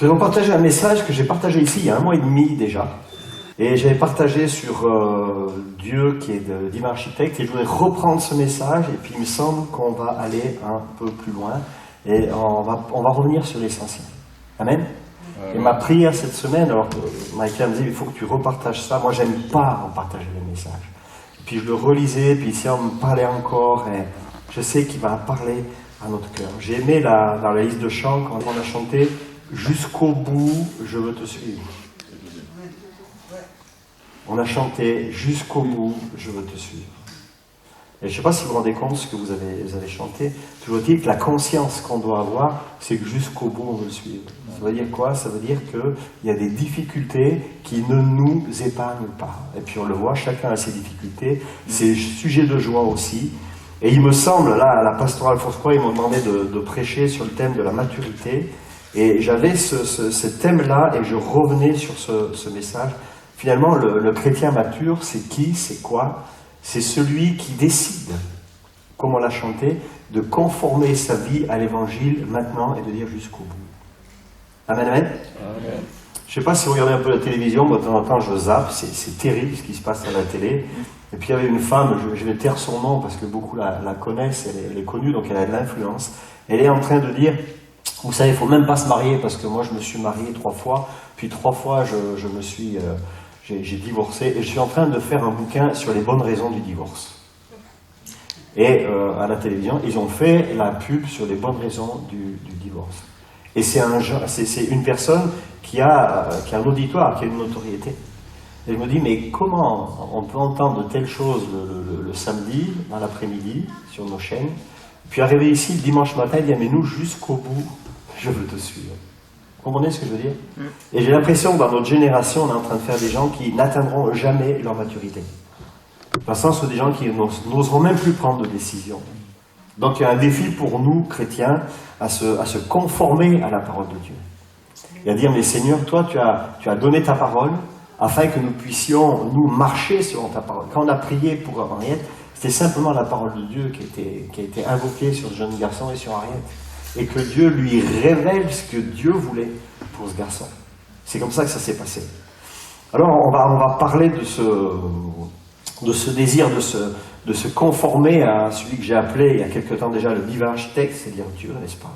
Je vais vous partager un message que j'ai partagé ici il y a 1 mois et demi déjà. Et j'avais partagé sur Dieu qui est de divin architecte. Et je voudrais reprendre ce message. Et puis il me semble qu'on va aller un peu plus loin. Et on va revenir sur l'essentiel. Amen. Et ma prière cette semaine, alors Michael me dit il faut que tu repartages ça. Moi j'aime pas repartager les messages. Et puis je le relisais, puis ici on me parlait encore. Et je sais qu'il va parler à notre cœur. J'ai aimé dans la liste de chants quand on a chanté jusqu'au bout, je veux te suivre. On a chanté jusqu'au bout, je veux te suivre. Et je ne sais pas si vous vous rendez compte ce que vous avez chanté. Toujours dit que la conscience qu'on doit avoir, c'est que jusqu'au bout, on veut le suivre. Ça veut dire quoi? Ça veut dire qu'il y a des difficultés qui ne nous épargnent pas. Et puis on le voit, chacun a ses difficultés. C'est sujet de joie aussi. Et il me semble, là, à la pastorale Foursquare, ils m'ont demandé de prêcher sur le thème de la maturité. Et j'avais ce thème-là et je revenais sur ce message. Finalement, le chrétien mature, c'est qui? C'est quoi? C'est celui qui décide, comme on l'a chanté, de conformer sa vie à l'évangile maintenant et de dire jusqu'au bout. Amen, amen. Amen. Je ne sais pas si vous regardez un peu la télévision, mais de temps en temps je zappe, c'est terrible ce qui se passe à la télé. Et puis il y avait une femme, je vais taire son nom parce que beaucoup la connaissent, elle est connue, donc elle a de l'influence. Elle est en train de dire, vous savez, il ne faut même pas se marier parce que moi je me suis marié 3 fois, puis 3 fois j'ai divorcé et je suis en train de faire un bouquin sur les bonnes raisons du divorce. Et à la télévision, ils ont fait la pub sur les bonnes raisons du divorce. Et c'est une personne qui a un auditoire, qui a une notoriété. Et je me dis, mais comment on peut entendre de telles choses le samedi, dans l'après-midi, sur nos chaînes, puis arriver ici le dimanche matin et dire, mais nous, jusqu'au bout, je veux te suivre. Vous comprenez ce que je veux dire? Et j'ai l'impression que dans notre génération, on est en train de faire des gens qui n'atteindront jamais leur maturité. Dans le sens où des gens qui n'oseront même plus prendre de décision. Donc il y a un défi pour nous, chrétiens, à se conformer à la parole de Dieu. Et à dire, mais Seigneur, toi, tu as donné ta parole afin que nous puissions, nous, marcher selon ta parole. Quand on a prié pour Henriette, c'était simplement la parole de Dieu qui a été invoquée sur ce jeune garçon et sur Henriette. Et que Dieu lui révèle ce que Dieu voulait pour ce garçon. C'est comme ça que ça s'est passé. Alors on va parler de ce désir de se conformer à celui que j'ai appelé il y a quelque temps déjà le divin architecte, c'est-à-dire Dieu, n'est-ce pas?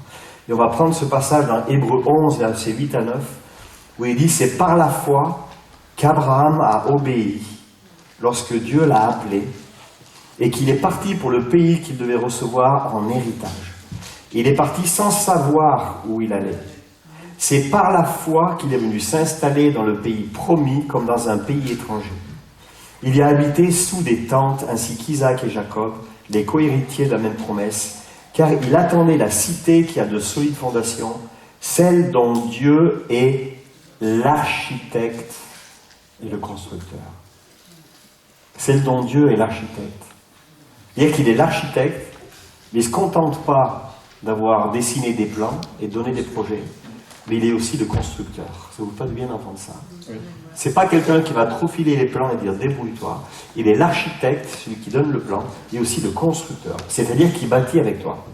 Et on va prendre ce passage dans Hébreux 11, versets 8 à 9, où il dit « C'est par la foi qu'Abraham a obéi lorsque Dieu l'a appelé et qu'il est parti pour le pays qu'il devait recevoir en héritage. Il est parti sans savoir où il allait. C'est par la foi qu'il est venu s'installer dans le pays promis comme dans un pays étranger. Il y a habité sous des tentes ainsi qu'Isaac et Jacob, les cohéritiers de la même promesse, car il attendait la cité qui a de solides fondations, celle dont Dieu est l'architecte et le constructeur. Celle dont Dieu est l'architecte. C'est-à-dire qu'il est l'architecte, mais il ne se contente pas d'avoir dessiné des plans et donné des projets, mais il est aussi le constructeur. Ça vous fait bien d'entendre ça. Oui. C'est pas quelqu'un qui va trop filer les plans et dire débrouille-toi. Il est l'architecte, celui qui donne le plan, et aussi le constructeur, c'est-à-dire qui bâtit avec toi.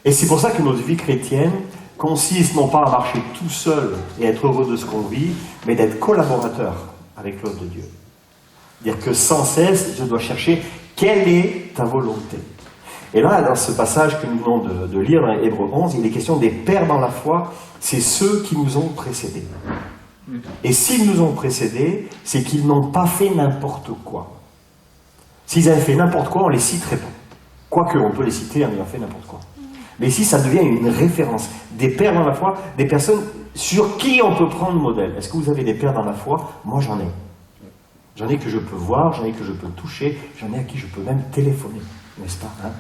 Et c'est pour ça que notre vie chrétienne consiste non pas à marcher tout seul et être heureux de ce qu'on vit, mais d'être collaborateur avec l'œuvre de Dieu. C'est-à-dire que sans cesse, je dois chercher quelle est ta volonté. Et là, dans ce passage que nous venons de lire dans Hébreux 11, il est question des pères dans la foi, c'est ceux qui nous ont précédés. Et s'ils nous ont précédés, c'est qu'ils n'ont pas fait n'importe quoi. S'ils avaient fait n'importe quoi, on ne les citerait pas. Quoique, on peut les citer en ayant fait n'importe quoi. Mais ici, ça devient une référence. Des pères dans la foi, des personnes sur qui on peut prendre modèle. Est-ce que vous avez des pères dans la foi? Moi, j'en ai. J'en ai que je peux voir, j'en ai que je peux toucher, j'en ai à qui je peux même téléphoner. N'est-ce pas, hein?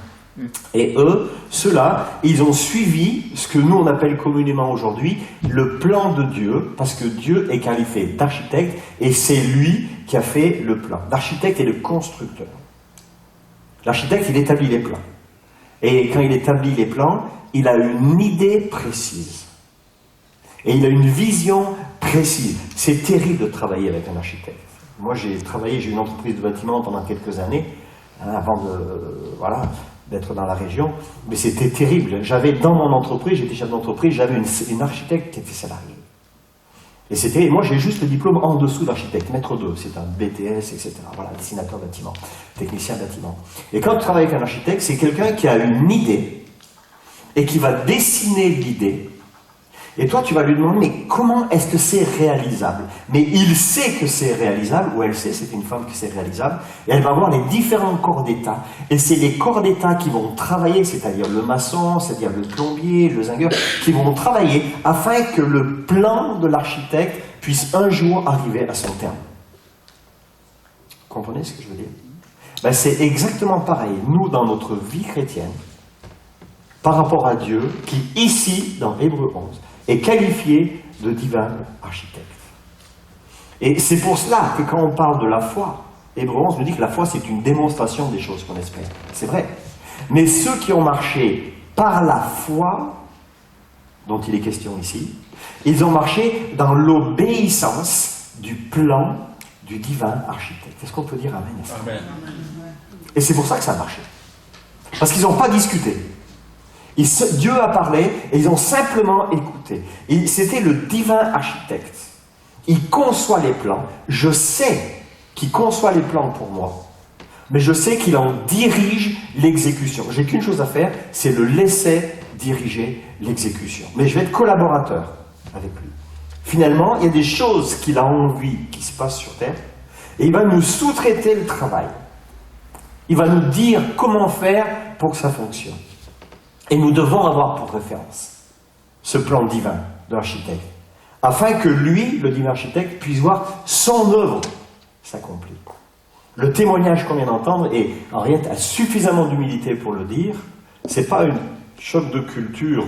Et eux, ceux-là, ils ont suivi ce que nous on appelle communément aujourd'hui le plan de Dieu, parce que Dieu est qualifié d'architecte et c'est lui qui a fait le plan. L'architecte est le constructeur. L'architecte, il établit les plans. Et quand il établit les plans, il a une idée précise. Et il a une vision précise. C'est terrible de travailler avec un architecte. Moi, j'ai eu une entreprise de bâtiment pendant quelques années, avant d'être dans la région, mais c'était terrible. J'avais dans mon entreprise, j'étais chef d'entreprise, j'avais une architecte qui était salariée. Et c'était, moi j'ai juste le diplôme en dessous d'architecte, maître 2, c'est un BTS, etc. Voilà, dessinateur bâtiment, technicien bâtiment. Et quand tu travailles avec un architecte, c'est quelqu'un qui a une idée et qui va dessiner l'idée. Et toi, tu vas lui demander, mais comment est-ce que c'est réalisable? Mais il sait que c'est réalisable, ou elle sait, c'est une femme que c'est réalisable, et elle va voir les différents corps d'état. Et c'est les corps d'état qui vont travailler, c'est-à-dire le maçon, c'est-à-dire le plombier, le zingueur, qui vont travailler afin que le plan de l'architecte puisse un jour arriver à son terme. Vous comprenez ce que je veux dire? Ben, c'est exactement pareil, nous, dans notre vie chrétienne, par rapport à Dieu, qui, ici, dans Hébreux 11, est qualifié de divin architecte. Et c'est pour cela que quand on parle de la foi, Hébreux 11 nous dit que la foi c'est une démonstration des choses qu'on espère. C'est vrai. Mais ceux qui ont marché par la foi, dont il est question ici, ils ont marché dans l'obéissance du plan du divin architecte. Est-ce qu'on peut dire amen à ça? Amen. Et c'est pour ça que ça a marché. Parce qu'ils n'ont pas discuté. Dieu a parlé et ils ont simplement écouté. C'était le divin architecte. Il conçoit les plans. Je sais qu'il conçoit les plans pour moi, mais je sais qu'il en dirige l'exécution. J'ai qu'une chose à faire, c'est le laisser diriger l'exécution. Mais je vais être collaborateur avec lui. Finalement, il y a des choses qu'il a envie qui se passent sur Terre et il va nous sous-traiter le travail. Il va nous dire comment faire pour que ça fonctionne. Et nous devons avoir pour référence ce plan divin de l'architecte, afin que lui, le divin architecte, puisse voir son œuvre s'accomplir. Le témoignage qu'on vient d'entendre, et Henriette a suffisamment d'humilité pour le dire, c'est pas un choc de culture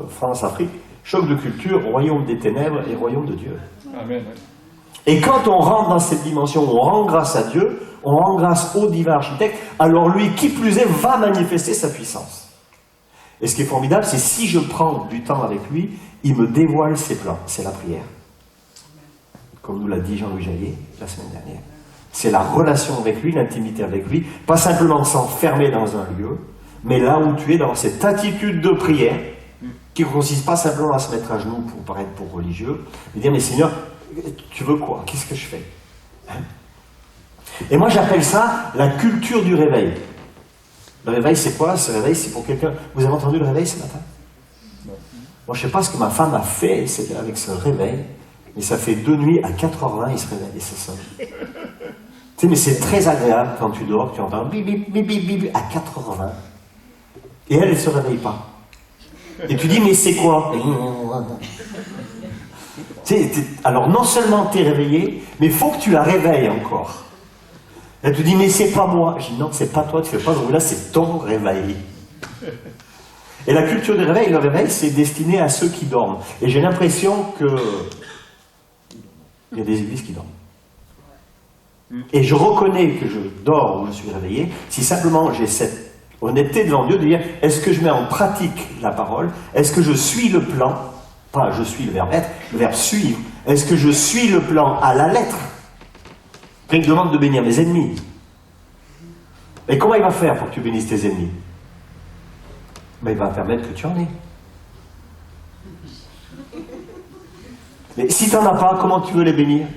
France-Afrique, choc de culture royaume des ténèbres et royaume de Dieu. Amen. Et quand on rentre dans cette dimension, on rend grâce à Dieu, on rend grâce au divin architecte, alors lui, qui plus est, va manifester sa puissance. Et ce qui est formidable, c'est si je prends du temps avec lui, il me dévoile ses plans. C'est la prière. Comme nous l'a dit Jean-Louis Jaillet la semaine dernière. C'est la relation avec lui, l'intimité avec lui. Pas simplement de s'enfermer dans un lieu, mais là où tu es, dans cette attitude de prière, qui ne consiste pas simplement à se mettre à genoux pour paraître pour religieux, mais dire, mais Seigneur, tu veux quoi? Qu'est-ce que je fais? Et moi j'appelle ça la culture du réveil. Le réveil, c'est quoi? Ce réveil, c'est pour quelqu'un... Vous avez entendu le réveil ce matin? Non. Moi, je ne sais pas ce que ma femme a fait avec ce réveil, mais ça fait 2 nuits, à 4h20, il se réveille et ça sonne. Tu sais, mais c'est très agréable quand tu dors, tu entends bip, bip, bip, bip, bip, à 4h20. Et elle ne se réveille pas. Et tu dis, mais c'est quoi? Alors, non seulement tu es réveillé, mais il faut que tu la réveilles encore. Elle te dit, mais c'est pas moi. Je dis, non, c'est pas toi, tu fais pas ce bruit-là, c'est ton réveil. Et la culture du réveil, le réveil, c'est destiné à ceux qui dorment. Et j'ai l'impression que il y a des églises qui dorment. Et je reconnais que je dors ou je suis réveillé, si simplement j'ai cette honnêteté devant Dieu de dire, est-ce que je mets en pratique la parole? Est-ce que je suis le plan? Pas je suis le verbe être, le verbe suivre. Est-ce que je suis le plan à la lettre? Il me demande de bénir mes ennemis. Et comment il va faire pour que tu bénisses tes ennemis? Mais il va permettre que tu en aies. Mais si tu n'en as pas, comment tu veux les bénir?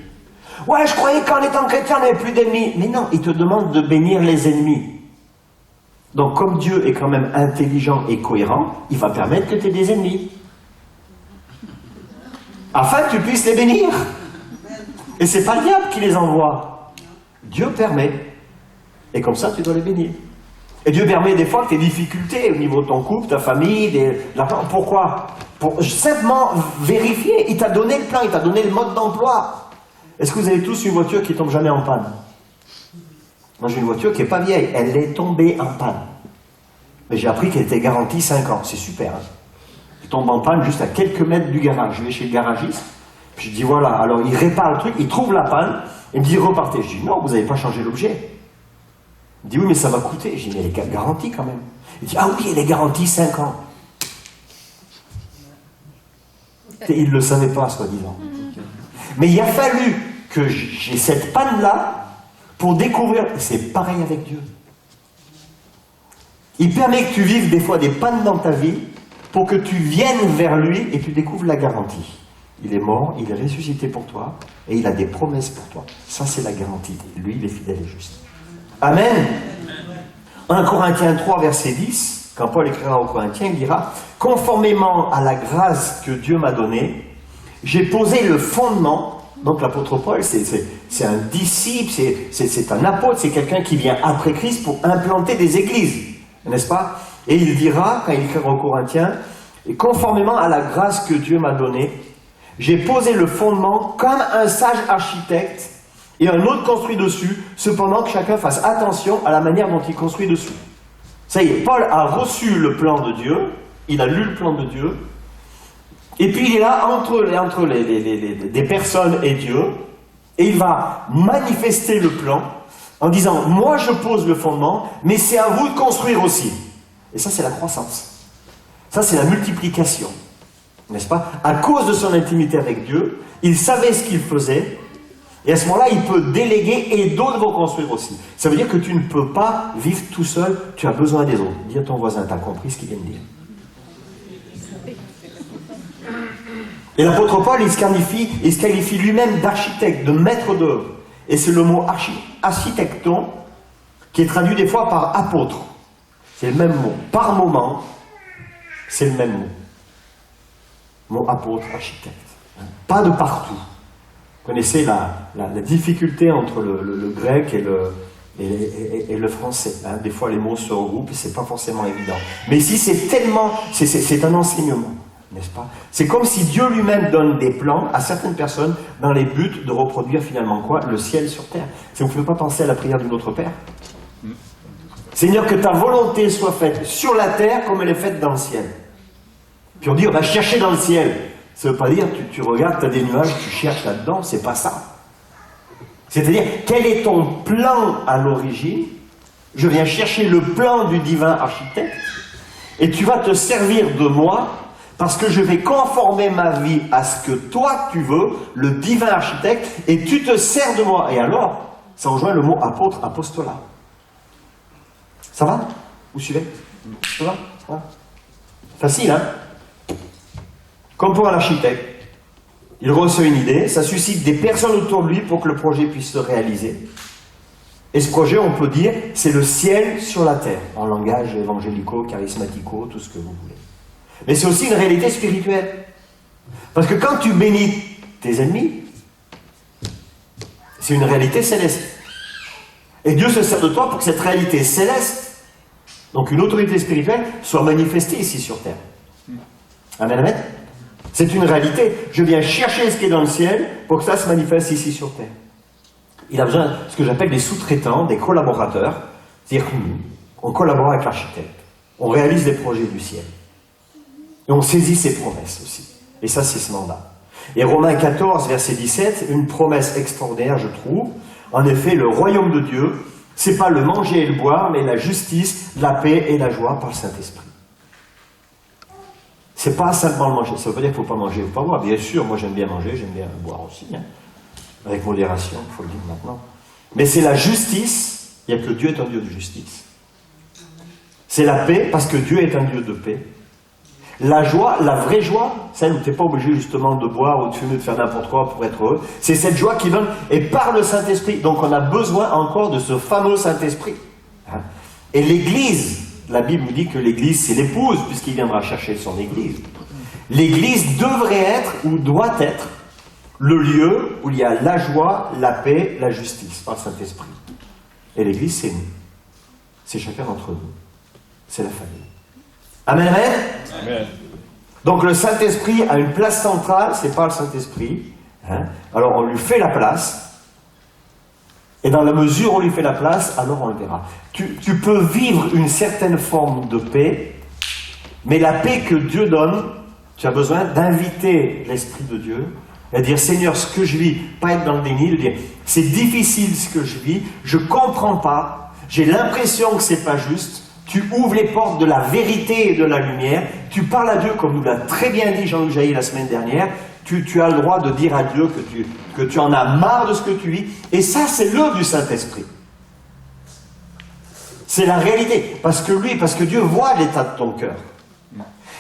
Ouais, je croyais qu'en étant chrétien, on n'avait plus d'ennemis. Mais non, il te demande de bénir les ennemis. Donc comme Dieu est quand même intelligent et cohérent, il va permettre que tu aies des ennemis. Afin que tu puisses les bénir. Et c'est pas le diable qui les envoie. Dieu permet. Et comme ça, tu dois les bénir. Et Dieu permet des fois que tes difficultés au niveau de ton couple, ta famille, l'argent. Pourquoi? Pour simplement vérifier. Il t'a donné le plan, il t'a donné le mode d'emploi. Est-ce que vous avez tous une voiture qui ne tombe jamais en panne? Moi, j'ai une voiture qui n'est pas vieille. Elle est tombée en panne. Mais j'ai appris qu'elle était garantie 5 ans. C'est super. Hein? Elle tombe en panne juste à quelques mètres du garage. Je vais chez le garagiste. Puis je dis voilà. Alors, il répare le truc. Il trouve la panne. Il me dit repartez. Je dis non, vous n'avez pas changé l'objet. Il me dit oui, mais ça va coûter. Je dis mais elle est garantie quand même. Il dit ah oui, elle est garantie 5 ans. Et il ne le savait pas, soi-disant. Mais il a fallu que j'ai cette panne-là pour découvrir. C'est pareil avec Dieu. Il permet que tu vives des fois des pannes dans ta vie pour que tu viennes vers lui et tu découvres la garantie. Il est mort, il est ressuscité pour toi et il a des promesses pour toi. Ça, c'est la garantie. Lui, il est fidèle et juste. Amen. 1 Corinthiens 3, verset 10, quand Paul écrira aux Corinthiens, il dira « Conformément à la grâce que Dieu m'a donnée, j'ai posé le fondement. » Donc l'apôtre Paul, c'est un disciple, c'est un apôtre, c'est quelqu'un qui vient après Christ pour implanter des églises, n'est-ce pas? Et il dira, quand il écrira aux Corinthiens, « Et conformément à la grâce que Dieu m'a donnée, j'ai posé le fondement comme un sage architecte et un autre construit dessus, cependant que chacun fasse attention à la manière dont il construit dessus. » Ça y est, Paul a reçu le plan de Dieu, il a lu le plan de Dieu, et puis il est là entre des personnes et Dieu, et il va manifester le plan en disant « Moi je pose le fondement, mais c'est à vous de construire aussi. » Et ça c'est la croissance. Ça c'est la multiplication. N'est-ce pas? À cause de son intimité avec Dieu, il savait ce qu'il faisait, et à ce moment-là, il peut déléguer et d'autres vont construire aussi. Ça veut dire que tu ne peux pas vivre tout seul, tu as besoin des autres. Dis à ton voisin, tu as compris ce qu'il vient de dire. Et l'apôtre Paul, il se qualifie lui-même d'architecte, de maître d'œuvre. Et c'est le mot architecton qui est traduit des fois par apôtre. C'est le même mot. Par moment, c'est le même mot. Mot apôtre, architecte. Pas de partout. Vous connaissez la difficulté entre le grec et le français. Hein. Des fois, les mots se regroupent et c'est pas forcément évident. Mais ici, c'est un enseignement, n'est-ce pas? C'est comme si Dieu lui-même donne des plans à certaines personnes dans les buts de reproduire finalement quoi? Le ciel sur terre. Vous ne pouvez pas penser à la prière de notre Père. Seigneur, que ta volonté soit faite sur la terre comme elle est faite dans le ciel. Puis on dit, on va chercher dans le ciel. Ça ne veut pas dire, tu regardes, tu as des nuages, tu cherches là-dedans, c'est pas ça. C'est-à-dire, quel est ton plan à l'origine? Je viens chercher le plan du divin architecte, et tu vas te servir de moi, parce que je vais conformer ma vie à ce que toi tu veux, le divin architecte, et tu te sers de moi. Et alors, ça rejoint le mot apôtre, apostolat. Ça va? Vous suivez? Ça va? Hein? Facile, hein? Comme pour un architecte, il reçoit une idée, ça suscite des personnes autour de lui pour que le projet puisse se réaliser. Et ce projet, on peut dire, c'est le ciel sur la terre, en langage évangélico, charismatico, tout ce que vous voulez. Mais c'est aussi une réalité spirituelle. Parce que quand tu bénis tes ennemis, c'est une réalité céleste. Et Dieu se sert de toi pour que cette réalité céleste, donc une autorité spirituelle, soit manifestée ici sur terre. Amen, amen. C'est une réalité. Je viens chercher ce qui est dans le ciel pour que ça se manifeste ici sur terre. Il a besoin de ce que j'appelle des sous-traitants, des collaborateurs. C'est-à-dire que nous, on collabore avec l'architecte. On réalise des projets du ciel. Et on saisit ses promesses aussi. Et ça, c'est ce mandat. Et Romains 14, verset 17, une promesse extraordinaire, je trouve. En effet, le royaume de Dieu, c'est pas le manger et le boire, mais la justice, la paix et la joie par le Saint-Esprit. C'est pas simplement le manger. Ça veut pas dire qu'il ne faut pas manger ou pas boire. Bien sûr, moi j'aime bien manger, j'aime bien boire aussi. Hein. Avec modération, il faut le dire maintenant. Mais c'est la justice. Il n'y a que Dieu est un Dieu de justice. C'est la paix, parce que Dieu est un Dieu de paix. La joie, la vraie joie, celle où tu n'es pas obligé justement de boire ou de fumer, de faire n'importe quoi pour être heureux. C'est cette joie qui donne, et par le Saint-Esprit. Donc on a besoin encore de ce fameux Saint-Esprit. Hein. Et l'Église, la Bible nous dit que l'Église, c'est l'épouse, puisqu'il viendra chercher son Église. L'Église devrait être, ou doit être, le lieu où il y a la joie, la paix, la justice, par le Saint-Esprit. Et l'Église, c'est nous. C'est chacun d'entre nous. C'est la famille. Amen, amen. Amen. Donc le Saint-Esprit a une place centrale, c'est pas le Saint-Esprit. Hein. Alors on lui fait la place. Et dans la mesure où on lui fait la place, alors on le verra. Tu peux vivre une certaine forme de paix, mais la paix que Dieu donne, tu as besoin d'inviter l'Esprit de Dieu et de dire, Seigneur, ce que je vis, pas être dans le déni, de dire, c'est difficile ce que je vis, je ne comprends pas, j'ai l'impression que c'est pas juste, tu ouvres les portes de la vérité et de la lumière, tu parles à Dieu, comme nous l'a très bien dit Jean-Luc Jaillet la semaine dernière, tu as le droit de dire à Dieu que tu en as marre de ce que tu vis, et ça c'est l'œuvre du Saint-Esprit. C'est la réalité. Parce que Dieu voit l'état de ton cœur.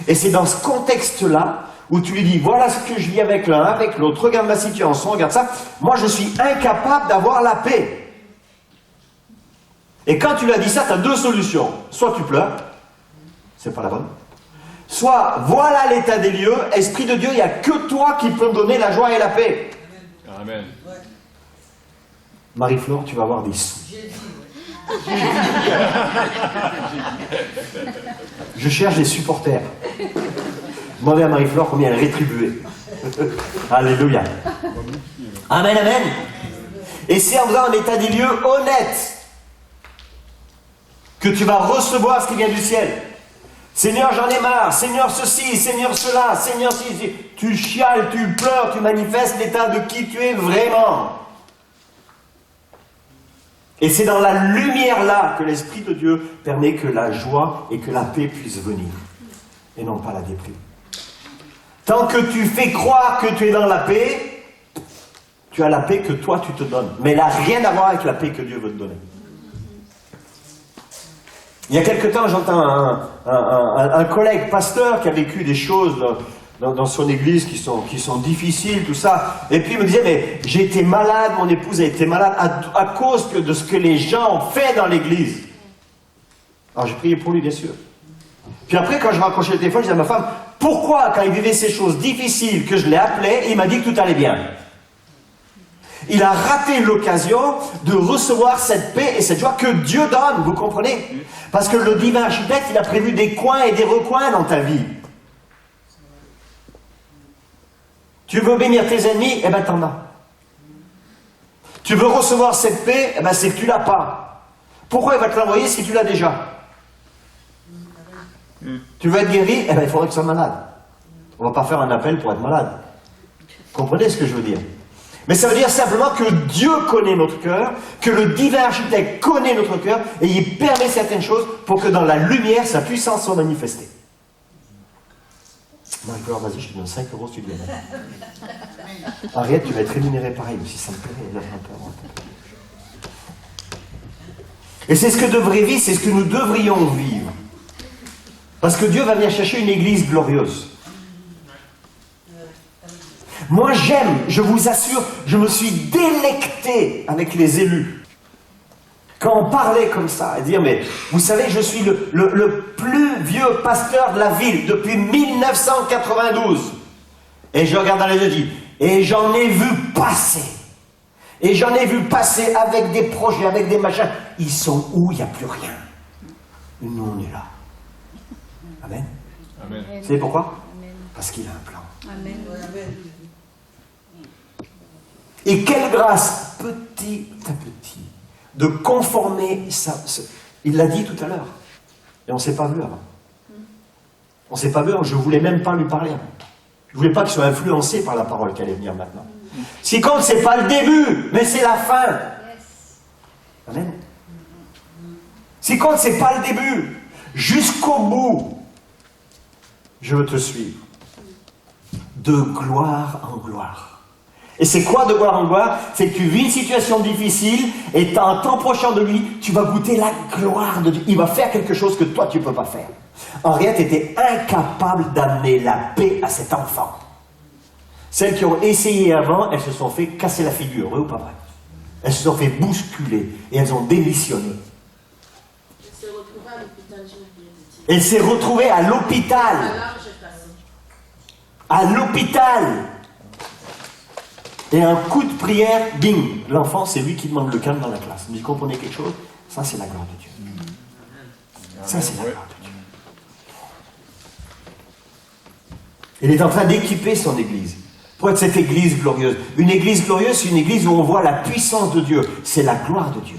Et c'est dans ce contexte-là où tu lui dis, voilà ce que je vis avec l'un, avec l'autre, regarde ma situation, regarde ça. Moi, je suis incapable d'avoir la paix. Et quand tu lui as dit ça, tu as deux solutions. Soit tu pleures, c'est pas la bonne. Soit, voilà l'état des lieux, Esprit de Dieu, il n'y a que toi qui peux me donner la joie et la paix. Amen. Marie-Flore, tu vas avoir des sous. Je cherche des supporters. Demandez à Marie-Flore combien elle est rétribuée. Alléluia. Amen, amen. Et c'est en faisant un état des lieux honnête que tu vas recevoir ce qui vient du ciel. Seigneur, j'en ai marre. Seigneur, ceci. Seigneur, cela. Seigneur, ceci. Tu chiales, tu pleures, tu manifestes l'état de qui tu es vraiment. Et c'est dans la lumière-là que l'Esprit de Dieu permet que la joie et que la paix puissent venir. Et non pas la déprime. Tant que tu fais croire que tu es dans la paix, tu as la paix que toi tu te donnes. Mais elle n'a rien à voir avec la paix que Dieu veut te donner. Il y a quelque temps, j'entends un collègue pasteur qui a vécu des choses dans son église qui sont difficiles, tout ça. Et puis il me disait, mais j'ai été malade, mon épouse a été malade à cause de ce que les gens ont fait dans l'église. Alors j'ai prié pour lui, bien sûr. Puis après, quand je raccrochais le téléphone, je disais à ma femme, pourquoi, quand il vivait ces choses difficiles, que je l'ai appelé, il m'a dit que tout allait bien? Il a raté l'occasion de recevoir cette paix et cette joie que Dieu donne, vous comprenez? Parce que le divin architecte, il a prévu des coins et des recoins dans ta vie. Tu veux bénir tes ennemis? Eh bien, t'en as. Tu veux recevoir cette paix? Eh bien, c'est que tu l'as pas. Pourquoi il va te l'envoyer si tu l'as déjà? Tu veux être guéri? Eh bien, il faudrait que tu sois malade. On ne va pas faire un appel pour être malade. Comprenez ce que je veux dire? Mais ça veut dire simplement que Dieu connaît notre cœur, que le divin architecte connaît notre cœur, et il permet certaines choses pour que dans la lumière, sa puissance soit manifestée. D'accord, vas-y, je te donne 5 € si tu viens. Henriette, tu vas être rémunéré pareil aussi, ça me plaît. Et c'est ce que devrait vivre, c'est ce que nous devrions vivre. Parce que Dieu va venir chercher une église glorieuse. Moi j'aime, je vous assure, je me suis délecté avec les élus. Quand on parlait comme ça, et dire, mais vous savez, je suis le plus vieux pasteur de la ville depuis 1992. Et je regarde dans les yeux et je dis, et j'en ai vu passer. Et j'en ai vu passer avec des projets, avec des machins. Ils sont où? Il n'y a plus rien. Nous, on est là. Amen. Amen. Vous savez pourquoi? Parce qu'il a un plan. Amen. Et quelle grâce, petit à petit, de conformer ça. Il l'a dit tout à l'heure. Et on ne s'est pas vu avant. On ne s'est pas vu, je ne voulais même pas lui parler. Je ne voulais pas qu'il soit influencé par la parole qui allait venir maintenant. Ce qui compte, ce n'est pas le début, mais c'est la fin. Amen. Ce qui compte, ce n'est pas le début. Jusqu'au bout, je veux te suivre. De gloire en gloire. Et c'est quoi de gloire en gloire? C'est que tu vis une situation difficile et en t'approchant de lui, tu vas goûter la gloire de Dieu. Il va faire quelque chose que toi, tu ne peux pas faire. Henriette était incapable d'amener la paix à cet enfant. Celles qui ont essayé avant, elles se sont fait casser la figure, vrai ou pas vrai? Elles se sont fait bousculer et elles ont démissionné. Elle s'est retrouvée à l'hôpital. À l'hôpital. Et un coup de prière, bing, l'enfant, c'est lui qui demande le calme dans la classe. Vous comprenez quelque chose? Ça, c'est la gloire de Dieu. Ça, c'est la gloire de Dieu. Il est en train d'équiper son église pour être cette église glorieuse. Une église glorieuse, c'est une église où on voit la puissance de Dieu. C'est la gloire de Dieu.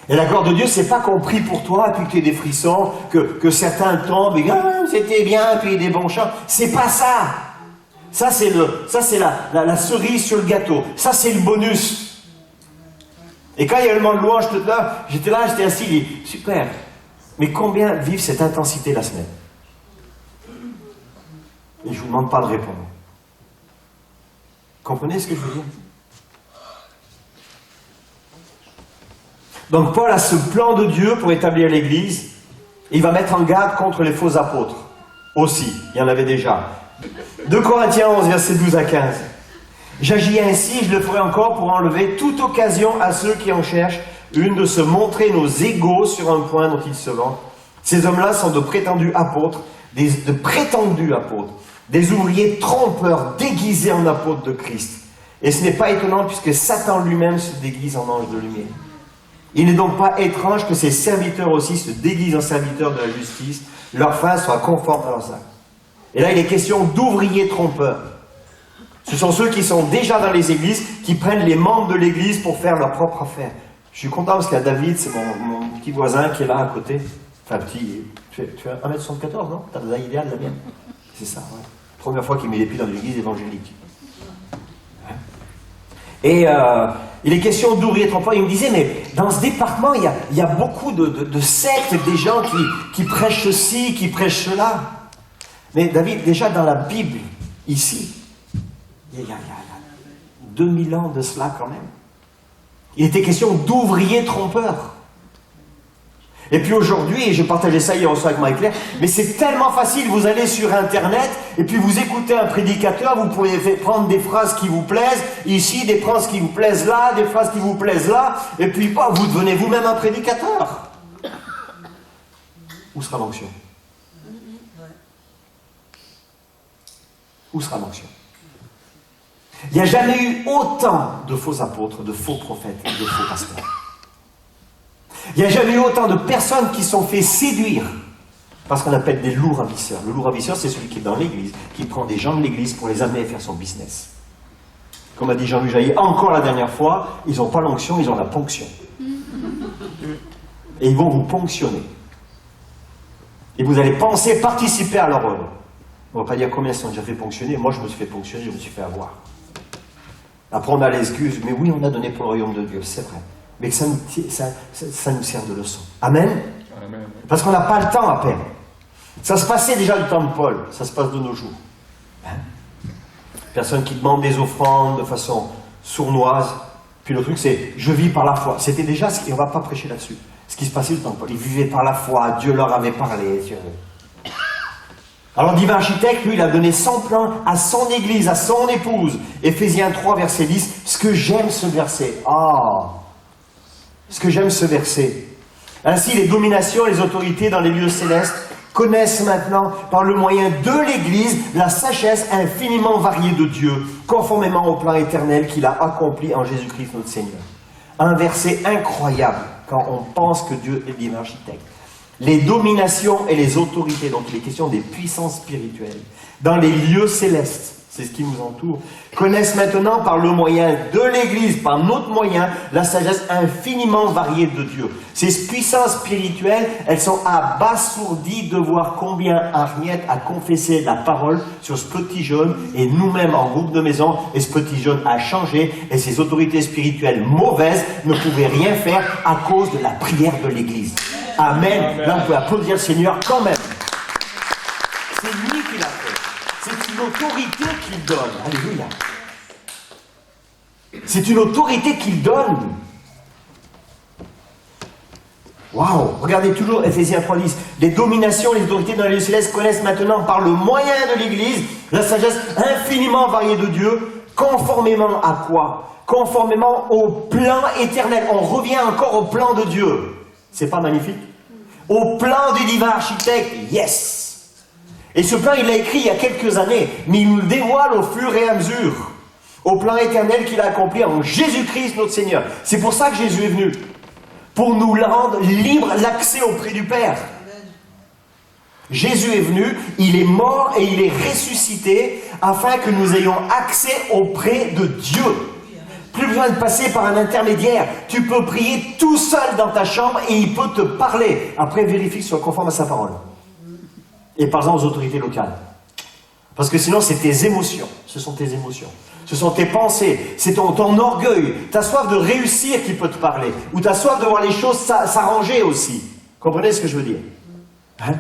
Et la gloire de Dieu, c'est pas qu'on prie pour toi, puis que tu aies des frissons, que certains tombent, et c'était bien, puis des bons chants. C'est pas ça. Ça, c'est la cerise sur le gâteau. Ça, c'est le bonus. Et quand il y a le moment de louange, j'étais assis, je dis, super. Mais combien vivent cette intensité la semaine? Et je ne vous demande pas de répondre. Comprenez ce que je veux dire? Donc Paul a ce plan de Dieu pour établir l'Église. Il va mettre en garde contre les faux apôtres. Aussi, il y en avait déjà. 2 Corinthiens 11, versets 12 à 15. J'agis ainsi, je le ferai encore pour enlever toute occasion à ceux qui en cherchent une de se montrer nos égaux sur un point dont ils se vantent. Ces hommes-là sont de prétendus apôtres, des ouvriers trompeurs déguisés en apôtres de Christ. Et ce n'est pas étonnant puisque Satan lui-même se déguise en ange de lumière. Il n'est donc pas étrange que ses serviteurs aussi se déguisent en serviteurs de la justice, leur fin soit conforme à leurs actes. Et là, il est question d'ouvriers trompeurs. Ce sont ceux qui sont déjà dans les églises, qui prennent les membres de l'église pour faire leur propre affaire. Je suis content parce qu'il y a David, c'est mon petit voisin qui est là à côté. Enfin, petit, tu as 1m74, non? T'as la taille idéale, la mienne. C'est ça, ouais. Première fois qu'il met les pieds dans l'église évangélique. Et il est question d'ouvriers trompeurs. Il me disait, mais dans ce département, il y a beaucoup de sectes, des gens qui prêchent ceci, qui prêchent cela. Mais David, déjà dans la Bible, ici, il y a 2000 ans de cela quand même, il était question d'ouvriers trompeurs. Et puis aujourd'hui, et je partageais ça hier soir avec Marie-Claire, mais c'est tellement facile, vous allez sur Internet, et puis vous écoutez un prédicateur, vous pouvez prendre des phrases qui vous plaisent, ici, des phrases qui vous plaisent là, des phrases qui vous plaisent là, et puis vous devenez vous-même un prédicateur. Où sera l'onction? Où sera l'onction? Il n'y a jamais eu autant de faux apôtres, de faux prophètes, de faux pasteurs. Il n'y a jamais eu autant de personnes qui sont fait séduire par ce qu'on appelle des loups ravisseurs. Le loup ravisseur, c'est celui qui est dans l'église, qui prend des gens de l'église pour les amener à faire son business. Comme a dit Jean-Louis Jaillet, encore la dernière fois, ils n'ont pas l'onction, ils ont la ponction. Et ils vont vous ponctionner. Et vous allez penser participer à leur œuvre. On ne va pas dire combien ils sont déjà fait ponctionner. Moi, je me suis fait ponctionner, je me suis fait avoir. Après, on a l'excuse, mais oui, on a donné pour le royaume de Dieu, c'est vrai. Mais que ça nous sert de leçon. Amen? Amen. Parce qu'on n'a pas le temps à peine. Ça se passait déjà du temps de Paul, ça se passe de nos jours. Hein? Personne qui demande des offrandes de façon sournoise. Puis le truc, c'est je vis par la foi. C'était déjà ce qui, on ne va pas prêcher là-dessus. Ce qui se passait du temps de Paul. Ils vivaient par la foi, Dieu leur avait parlé. Alors, divin architecte, lui, il a donné son plan à son église, à son épouse. Éphésiens 3, verset 10. Ce que j'aime ce verset. Ce que j'aime ce verset. Ainsi, les dominations et les autorités dans les lieux célestes connaissent maintenant, par le moyen de l'Église, la sagesse infiniment variée de Dieu, conformément au plan éternel qu'il a accompli en Jésus-Christ notre Seigneur. Un verset incroyable quand on pense que Dieu est le divin architecte. Les dominations et les autorités, donc il est question des puissances spirituelles, dans les lieux célestes, c'est ce qui nous entoure, connaissent maintenant par le moyen de l'Église, par notre moyen, la sagesse infiniment variée de Dieu. Ces puissances spirituelles, elles sont abasourdies de voir combien Ariette a confessé la parole sur ce petit jeune, et nous-mêmes en groupe de maison, et ce petit jeune a changé, et ces autorités spirituelles mauvaises ne pouvaient rien faire à cause de la prière de l'Église. Amen. Amen. Là, on peut applaudir le Seigneur quand même. C'est lui qui l'a fait. C'est une autorité qu'il donne. Alléluia. C'est une autorité qu'il donne. Waouh. Regardez toujours Éphésiens 3:10. Les dominations, les autorités dans les lieux célestes connaissent maintenant par le moyen de l'Église la sagesse infiniment variée de Dieu, conformément à quoi? Conformément au plan éternel. On revient encore au plan de Dieu. C'est pas magnifique? Au plan du divin architecte, yes! Et ce plan, il l'a écrit il y a quelques années, mais il nous le dévoile au fur et à mesure, au plan éternel qu'il a accompli en Jésus-Christ notre Seigneur. C'est pour ça que Jésus est venu, pour nous rendre libre l'accès auprès du Père. Jésus est venu, il est mort et il est ressuscité, afin que nous ayons accès auprès de Dieu. Plus besoin de passer par un intermédiaire. Tu peux prier tout seul dans ta chambre et il peut te parler. Après, vérifie que ce soit conforme à sa parole. Et par exemple aux autorités locales. Parce que sinon, c'est tes émotions. Ce sont tes émotions. Ce sont tes pensées. C'est ton orgueil. Ta soif de réussir qui peut te parler. Ou ta soif de voir les choses s'arranger aussi. Comprenez ce que je veux dire? Hein?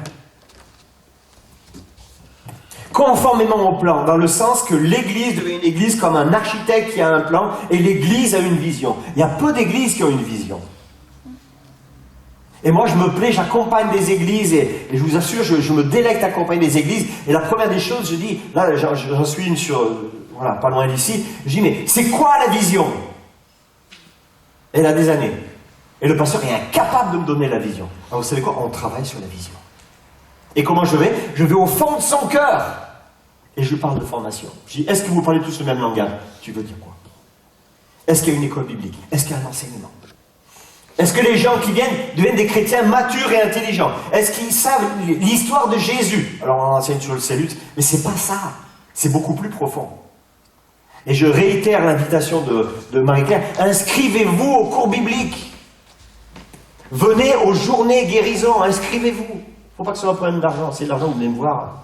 Conformément au plan, dans le sens que l'Église devient une Église comme un architecte qui a un plan, et l'Église a une vision. Il y a peu d'Églises qui ont une vision. Et moi, je me plais, j'accompagne des églises, et je vous assure, je me délecte à accompagner des églises. Et la première des choses, je dis, là, j'en suis une sur, voilà, pas loin d'ici, je dis, mais c'est quoi la vision? Elle a des années. Et le pasteur est incapable de me donner la vision. Alors vous savez quoi? On travaille sur la vision. Et comment je vais? Je vais au fond de son cœur. Et je parle de formation. Je dis, est-ce que vous parlez tous le même langage? Tu veux dire quoi? Est-ce qu'il y a une école biblique? Est-ce qu'il y a un enseignement? Est-ce que les gens qui viennent deviennent des chrétiens matures et intelligents? Est-ce qu'ils savent l'histoire de Jésus? Alors on enseigne sur le salut, mais c'est pas ça. C'est beaucoup plus profond. Et je réitère l'invitation de Marie-Claire. Inscrivez-vous aux cours bibliques. Venez aux journées guérison. Inscrivez-vous. Il ne faut pas que ce soit un problème d'argent. C'est de l'argent, vous venez me voir.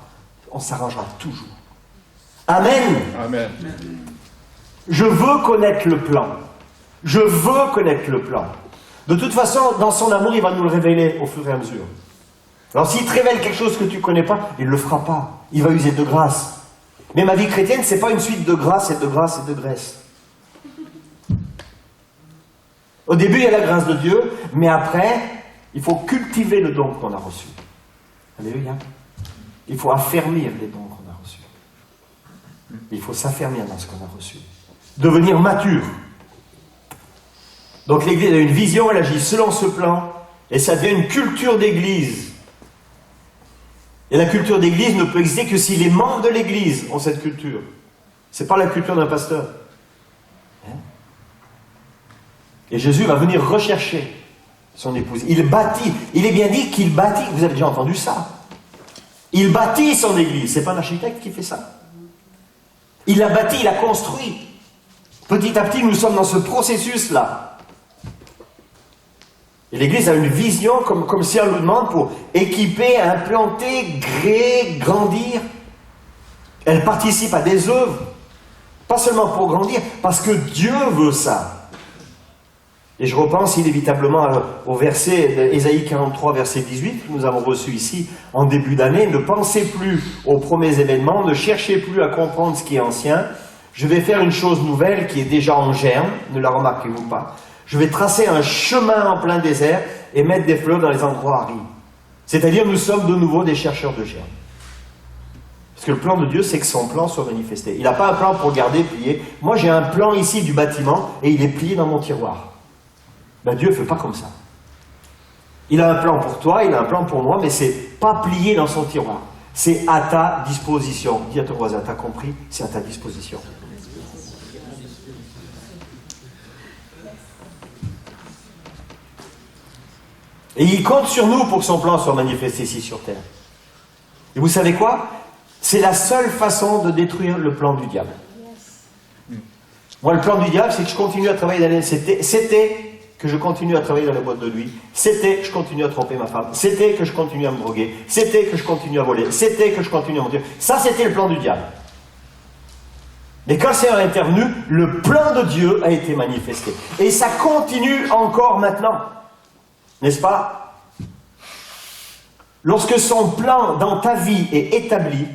On s'arrangera toujours. Amen. Amen. Je veux connaître le plan. Je veux connaître le plan. De toute façon, dans son amour, il va nous le révéler au fur et à mesure. Alors s'il te révèle quelque chose que tu ne connais pas, il ne le fera pas. Il va user de grâce. Mais ma vie chrétienne, ce n'est pas une suite de grâce et de grâce et de graisse. Au début, il y a la grâce de Dieu, mais après, il faut cultiver le don qu'on a reçu. Alléluia. Il faut affermir les dons qu'on a reçus. Il faut s'affermir dans ce qu'on a reçu. Devenir mature. Donc l'Église a une vision, elle agit selon ce plan, et ça devient une culture d'Église. Et la culture d'Église ne peut exister que si les membres de l'Église ont cette culture. Ce n'est pas la culture d'un pasteur. Et Jésus va venir rechercher son épouse. Il bâtit. Il est bien dit qu'il bâtit. Vous avez déjà entendu ça. Il bâtit son Église. Ce n'est pas un architecte qui fait ça. Il l'a bâti, il l'a construit. Petit à petit, nous sommes dans ce processus-là. Et l'Église a une vision, comme si on nous demande, pour équiper, implanter, créer, grandir. Elle participe à des œuvres, pas seulement pour grandir, parce que Dieu veut ça. Et je repense inévitablement au verset d'Ésaïe 43, verset 18, que nous avons reçu ici en début d'année. Ne pensez plus aux premiers événements, ne cherchez plus à comprendre ce qui est ancien. Je vais faire une chose nouvelle qui est déjà en germe, ne la remarquez-vous pas. Je vais tracer un chemin en plein désert et mettre des fleurs dans les endroits arides. C'est-à-dire, nous sommes de nouveau des chercheurs de germes. Parce que le plan de Dieu, c'est que son plan soit manifesté. Il n'a pas un plan pour garder, plier. Moi, j'ai un plan ici du bâtiment et il est plié dans mon tiroir. Ben, Dieu ne fait pas comme ça. Il a un plan pour toi, il a un plan pour moi, mais ce n'est pas plié dans son tiroir. C'est à ta disposition. Dis à ton voisin, t'as compris? C'est à ta disposition. Et il compte sur nous pour que son plan soit manifesté ici sur terre. Et vous savez quoi? C'est la seule façon de détruire le plan du diable. Moi, le plan du diable, c'est que je continue à travailler dans les... C'était que je continue à travailler dans les boîtes de nuit. C'était que je continue à tromper ma femme. C'était que je continue à me droguer. C'était que je continue à voler. C'était que je continue à mentir. Ça, c'était le plan du diable. Mais quand c'est intervenu, le plan de Dieu a été manifesté. Et ça continue encore maintenant. N'est-ce pas? Lorsque son plan dans ta vie est établi,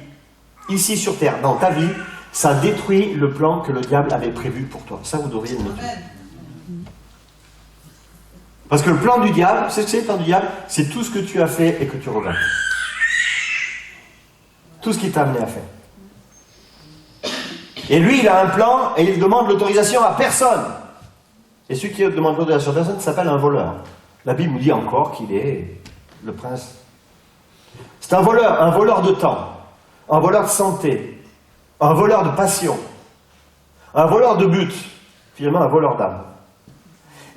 ici sur terre, dans ta vie, ça détruit le plan que le diable avait prévu pour toi. Ça, vous devriez le mettre. Parce que le plan du diable, c'est ce que c'est le plan du diable? C'est tout ce que tu as fait et que tu regrettes. Tout ce qu'il t'a amené à faire. Et lui, il a un plan et il demande l'autorisation à personne. Et celui qui demande l'autorisation à personne s'appelle un voleur. La Bible nous dit encore qu'il est le prince. C'est un voleur de temps, un voleur de santé, un voleur de passion, un voleur de but, finalement un voleur d'âme.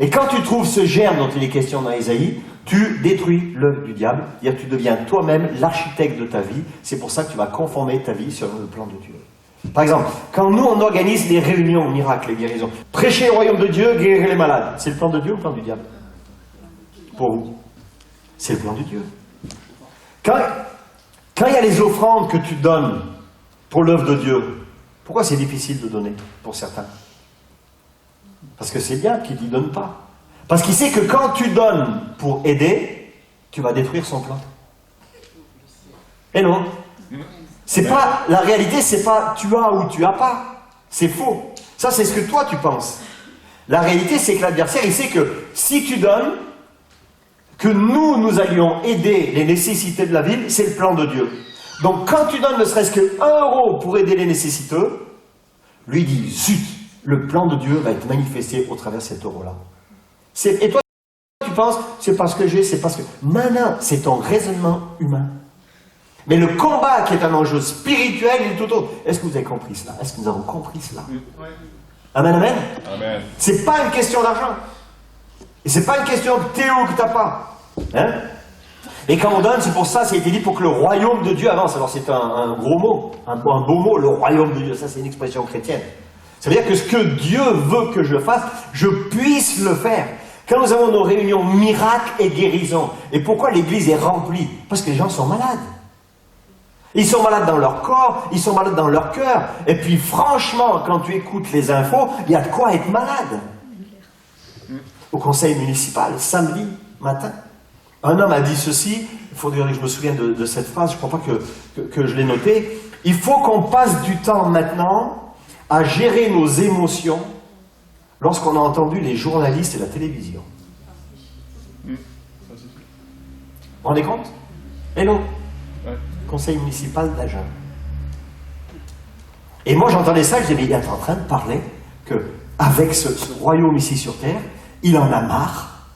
Et quand tu trouves ce germe dont il est question dans Ésaïe, tu détruis l'œuvre du diable, c'est-à-dire que tu deviens toi-même l'architecte de ta vie. C'est pour ça que tu vas conformer ta vie sur le plan de Dieu. Par exemple, quand nous on organise les réunions, miracles et guérisons, prêcher le royaume de Dieu, guérir les malades, c'est le plan de Dieu ou le plan du diable? Pour vous, c'est le plan de Dieu. Quand il y a les offrandes que tu donnes pour l'œuvre de Dieu, pourquoi c'est difficile de donner pour certains? Parce que c'est bien qu'il ne donne pas. Parce qu'il sait que quand tu donnes pour aider, tu vas détruire son plan. Et non. C'est pas, la réalité, c'est pas tu as ou tu as pas. C'est faux. Ça, c'est ce que toi tu penses. La réalité, c'est que l'adversaire, il sait que si tu donnes, que nous allions aider les nécessités de la ville, c'est le plan de Dieu. Donc quand tu donnes ne serait-ce que 1 euro pour aider les nécessiteux, lui dit, zut, le plan de Dieu va être manifesté au travers de cet euro-là. Et toi, tu penses, c'est parce que j'ai, c'est parce que... Non, c'est ton raisonnement humain. Mais le combat qui est un enjeu spirituel, il est tout autre. Est-ce que vous avez compris cela? Est-ce que nous avons compris cela? Amen, amen. Amen. C'est pas une question d'argent. Et c'est pas une question de théo que t'as pas. Hein? Et quand on donne, c'est pour ça, ça a été dit pour que le royaume de Dieu avance. Alors c'est un gros mot, un beau mot, le royaume de Dieu. Ça, c'est une expression chrétienne. Ça veut dire que ce que Dieu veut que je fasse, je puisse le faire. Quand nous avons nos réunions miracles et guérisons, et pourquoi l'église est remplie? Parce que les gens sont malades. Ils sont malades dans leur corps, ils sont malades dans leur cœur. Et puis franchement, quand tu écoutes les infos, il y a de quoi être malade. Au conseil municipal, samedi matin, un homme a dit ceci, il faut dire que je me souviens de cette phrase, je ne crois pas que je l'ai notée. Il faut qu'on passe du temps maintenant à gérer nos émotions lorsqu'on a entendu les journalistes et la télévision. Vous vous rendez compte? Et non. Conseil municipal d'Agen. Et moi j'entendais ça, je disais, mais il est en train de parler qu'avec ce royaume ici sur terre, il en a marre,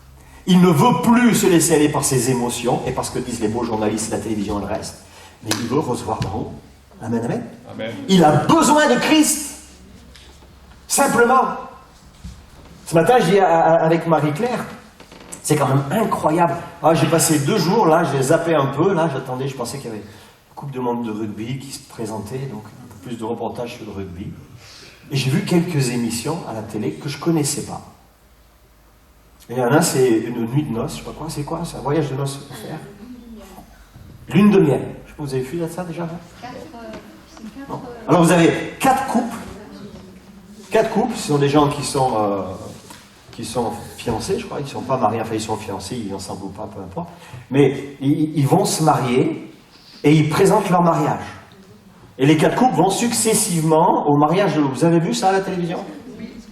il ne veut plus se laisser aller par ses émotions, et par ce que disent les beaux journalistes, la télévision et le reste, mais il veut recevoir d'en haut. Amen, amen. Amen. Il a besoin de Christ. Simplement. Ce matin, je dis avec Marie-Claire, c'est quand même incroyable. Ah, j'ai passé 2 jours, là, j'ai zappé un peu, là, j'attendais, je pensais qu'il y avait une coupe de monde de rugby qui se présentait, donc un peu plus de reportages sur le rugby. Et j'ai vu quelques émissions à la télé que je ne connaissais pas. Et il y en a, c'est une nuit de noces, je ne sais pas quoi, c'est quoi? C'est un voyage de noces à faire. Lune de miel. Je ne sais pas, vous avez vu ça déjà? Non. Alors vous avez 4 couples. 4 couples, ce sont des gens qui sont fiancés, je crois, ils ne sont pas mariés, enfin ils sont fiancés, ils ensemble ou pas, peu importe. Mais ils vont se marier et ils présentent leur mariage. Et les 4 couples vont successivement au mariage de... Vous avez vu ça à la télévision?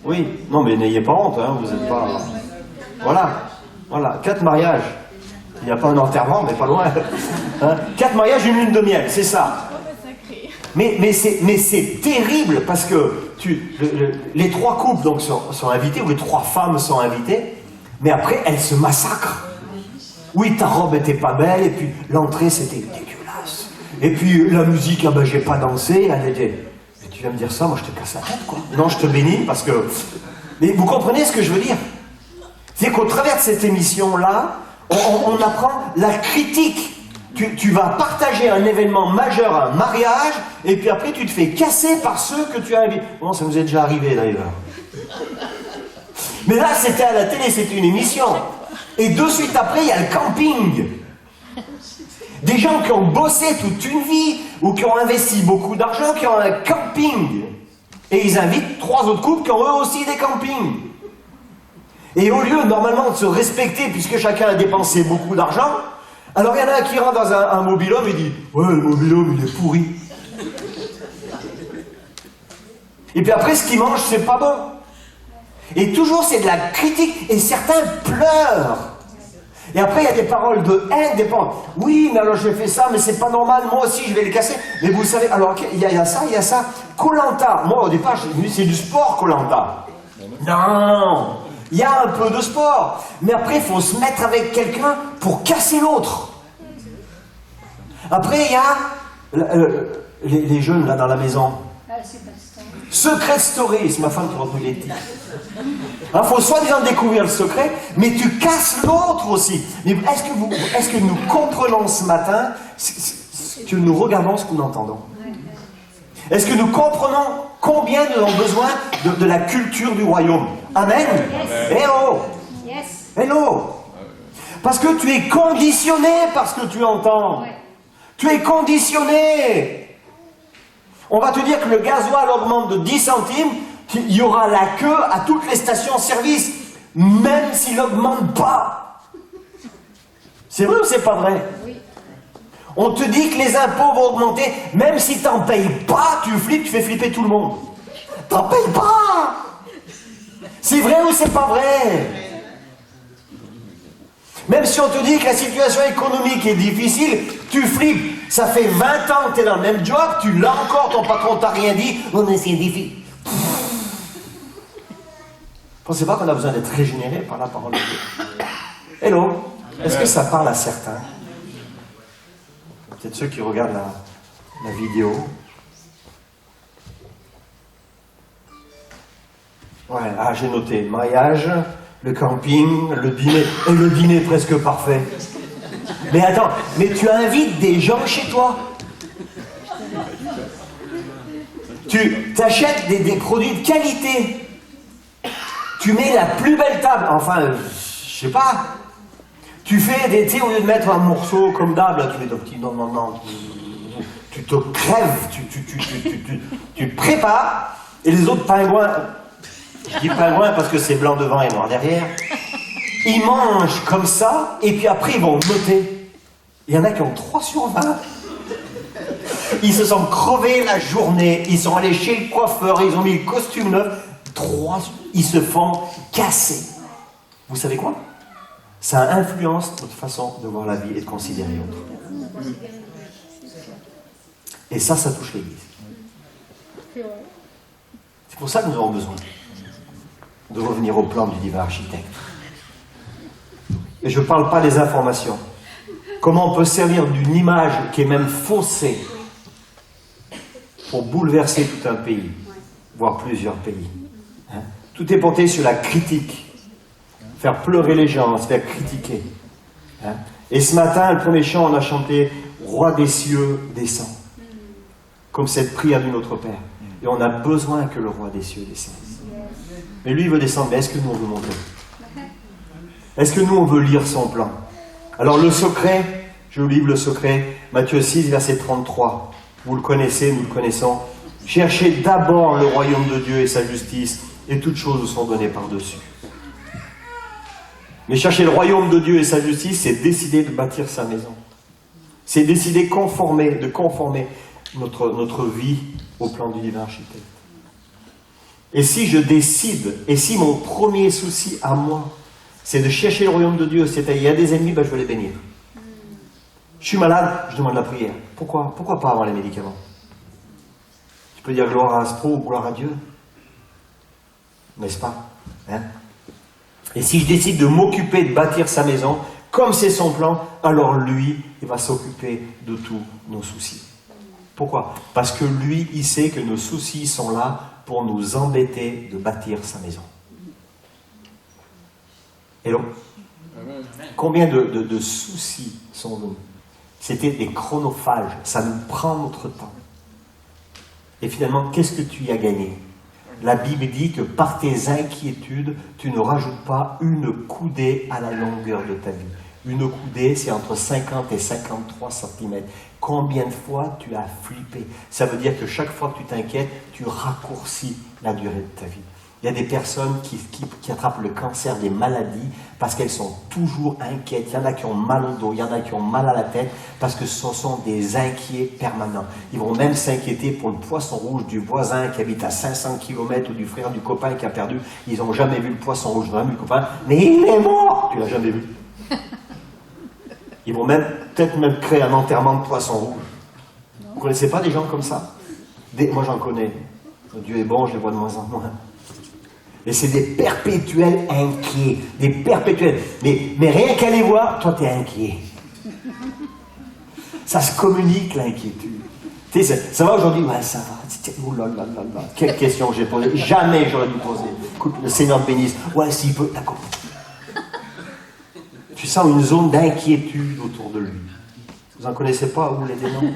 Oui. Non mais n'ayez pas honte, hein, vous n'êtes pas... Voilà, 4 mariages. Il n'y a pas un enterrement, mais pas loin. Hein? 4 mariages, une lune de miel, c'est ça. Mais c'est terrible parce que les 3 couples donc, sont invités, ou les 3 femmes sont invitées, mais après elles se massacrent. Oui, ta robe était pas belle, et puis l'entrée c'était dégueulasse. Et puis la musique, ah ben j'ai pas dansé, elle était... Mais tu viens me dire ça, moi je te casse la tête quoi. Non, je te bénis parce que... Mais vous comprenez ce que je veux dire? C'est qu'au travers de cette émission-là, on apprend la critique. Tu vas partager un événement majeur, un mariage, et puis après tu te fais casser par ceux que tu as invités. Bon, ça nous est déjà arrivé d'ailleurs. Mais là, c'était à la télé, c'était une émission. Et de suite après, il y a le camping. Des gens qui ont bossé toute une vie, ou qui ont investi beaucoup d'argent, qui ont un camping. Et ils invitent 3 autres couples qui ont eux aussi des campings. Et au lieu, normalement, de se respecter, puisque chacun a dépensé beaucoup d'argent, alors il y en a un qui rentre dans un mobil-home et dit « Ouais, le mobil-home, il est pourri. » Et puis après, ce qu'il mange, c'est pas bon. Et toujours, c'est de la critique, et certains pleurent. Et après, il y a des paroles de haine, des paroles « Oui, mais alors j'ai fait ça, mais c'est pas normal, moi aussi, je vais les casser. » Mais vous savez, alors, il y a ça, il y a ça. Koh-Lanta, moi, au départ, c'est du sport, Koh-Lanta. Non! Il y a un peu de sport, mais après, il faut se mettre avec quelqu'un pour casser l'autre. Après, il y a les jeunes, là, dans la maison. Secret Story, c'est ma femme qui retrouve les titres. Il faut soi-disant découvrir le secret, mais tu casses l'autre aussi. Mais est-ce que nous comprenons ce matin que nous regardons ce que nous entendons? Est-ce que nous comprenons combien nous avons besoin de la culture du royaume? Amen. Hello. Hello. Parce que tu es conditionné par ce que tu entends. Tu es conditionné. On va te dire que le gasoil augmente de 10 centimes, il y aura la queue à toutes les stations-service, même s'il n'augmente pas. C'est vrai ou c'est pas vrai? On te dit que les impôts vont augmenter, même si tu n'en payes pas, tu flippes, tu fais flipper tout le monde. T'en payes pas! C'est vrai ou c'est pas vrai? Même si on te dit que la situation économique est difficile, tu flippes. Ça fait 20 ans que tu es dans le même job, tu l'as encore, ton patron t'a rien dit. On est si difficile. Pensez pas qu'on a besoin d'être régénéré par la parole de Dieu. Hello, est-ce que ça parle à certains? Peut-être ceux qui regardent la vidéo. Ouais, ah, j'ai noté, mariage, le camping, le dîner, et le dîner presque parfait. Mais attends, mais tu invites des gens chez toi. Tu t'achètes des produits de qualité. Tu mets la plus belle table, enfin, je sais pas. Tu fais des, tu sais, au lieu de mettre un morceau comme d'hab, là, tu mets ton petit, non, tu te crèves, tu te prépares, et les autres pingouins, je dis pingouins parce que c'est blanc devant et noir derrière, ils mangent comme ça, et puis après ils vont noter. Il y en a qui ont 3 sur 20. Ils se sont crevés la journée, ils sont allés chez le coiffeur, ils ont mis le costume neuf, 3, ils se font casser. Vous savez quoi? Ça influence notre façon de voir la vie et de considérer l'autre. Et ça touche l'Église. C'est pour ça que nous avons besoin de revenir au plan du divin architecte. Et je ne parle pas des informations. Comment on peut servir d'une image qui est même faussée pour bouleverser tout un pays, voire plusieurs pays. Hein? Tout est porté sur la critique. Faire pleurer les gens, se faire critiquer. Hein? Et ce matin, le premier chant, on a chanté « Roi des cieux, descend ». Comme cette prière du Notre Père. Et on a besoin que le Roi des cieux descende. Mais lui, il veut descendre. Mais est-ce que nous, on veut monter? Est-ce que nous, on veut lire son plan? Alors, le secret, je vous livre le secret, Matthieu 6, verset 33. Vous le connaissez, nous le connaissons. Cherchez d'abord le royaume de Dieu et sa justice, et toutes choses vous sont données par-dessus. Mais chercher le royaume de Dieu et sa justice, c'est décider de bâtir sa maison. C'est décider de conformer notre vie au plan du divin architecte. Et si je décide, et si mon premier souci à moi, c'est de chercher le royaume de Dieu, c'est-à-dire il y a des ennemis, ben je vais les bénir. Je suis malade, je demande la prière. Pourquoi pas avoir les médicaments? Tu peux dire gloire à Aspro ou gloire à Dieu, n'est-ce pas? Hein? Et si je décide de m'occuper de bâtir sa maison, comme c'est son plan, alors lui, il va s'occuper de tous nos soucis. Pourquoi? Parce que lui, il sait que nos soucis sont là pour nous embêter de bâtir sa maison. Hello? Combien de soucis sont-nous? C'était des chronophages, ça nous prend notre temps. Et finalement, qu'est-ce que tu y as gagné? La Bible dit que par tes inquiétudes, tu ne rajoutes pas une coudée à la longueur de ta vie. Une coudée, c'est entre 50 et 53 cm. Combien de fois tu as flippé? Ça veut dire que chaque fois que tu t'inquiètes, tu raccourcis la durée de ta vie. Il y a des personnes qui attrapent le cancer, des maladies, parce qu'elles sont toujours inquiètes. Il y en a qui ont mal au dos, il y en a qui ont mal à la tête, parce que ce sont des inquiets permanents. Ils vont même s'inquiéter pour le poisson rouge du voisin qui habite à 500 km ou du frère du copain qui a perdu. Ils n'ont jamais vu le poisson rouge du copain, mais il est mort! Tu l'as jamais vu. Ils vont peut-être même créer un enterrement de poisson rouge. Vous ne connaissez pas des gens comme ça? Moi j'en connais. Dieu est bon, je les vois de moins en moins. Et c'est des perpétuels inquiets. Des perpétuels. Mais rien qu'à les voir, toi tu es inquiet. Ça se communique l'inquiétude. Tu sais, ça va aujourd'hui? Ouais, ça va. Oh là là là là. Quelle question j'ai posée? Jamais j'aurais dû poser. Écoute, le Seigneur te bénisse. Ouais, s'il peut, d'accord. Tu sens une zone d'inquiétude autour de lui. Vous n'en connaissez pas, vous, les démons?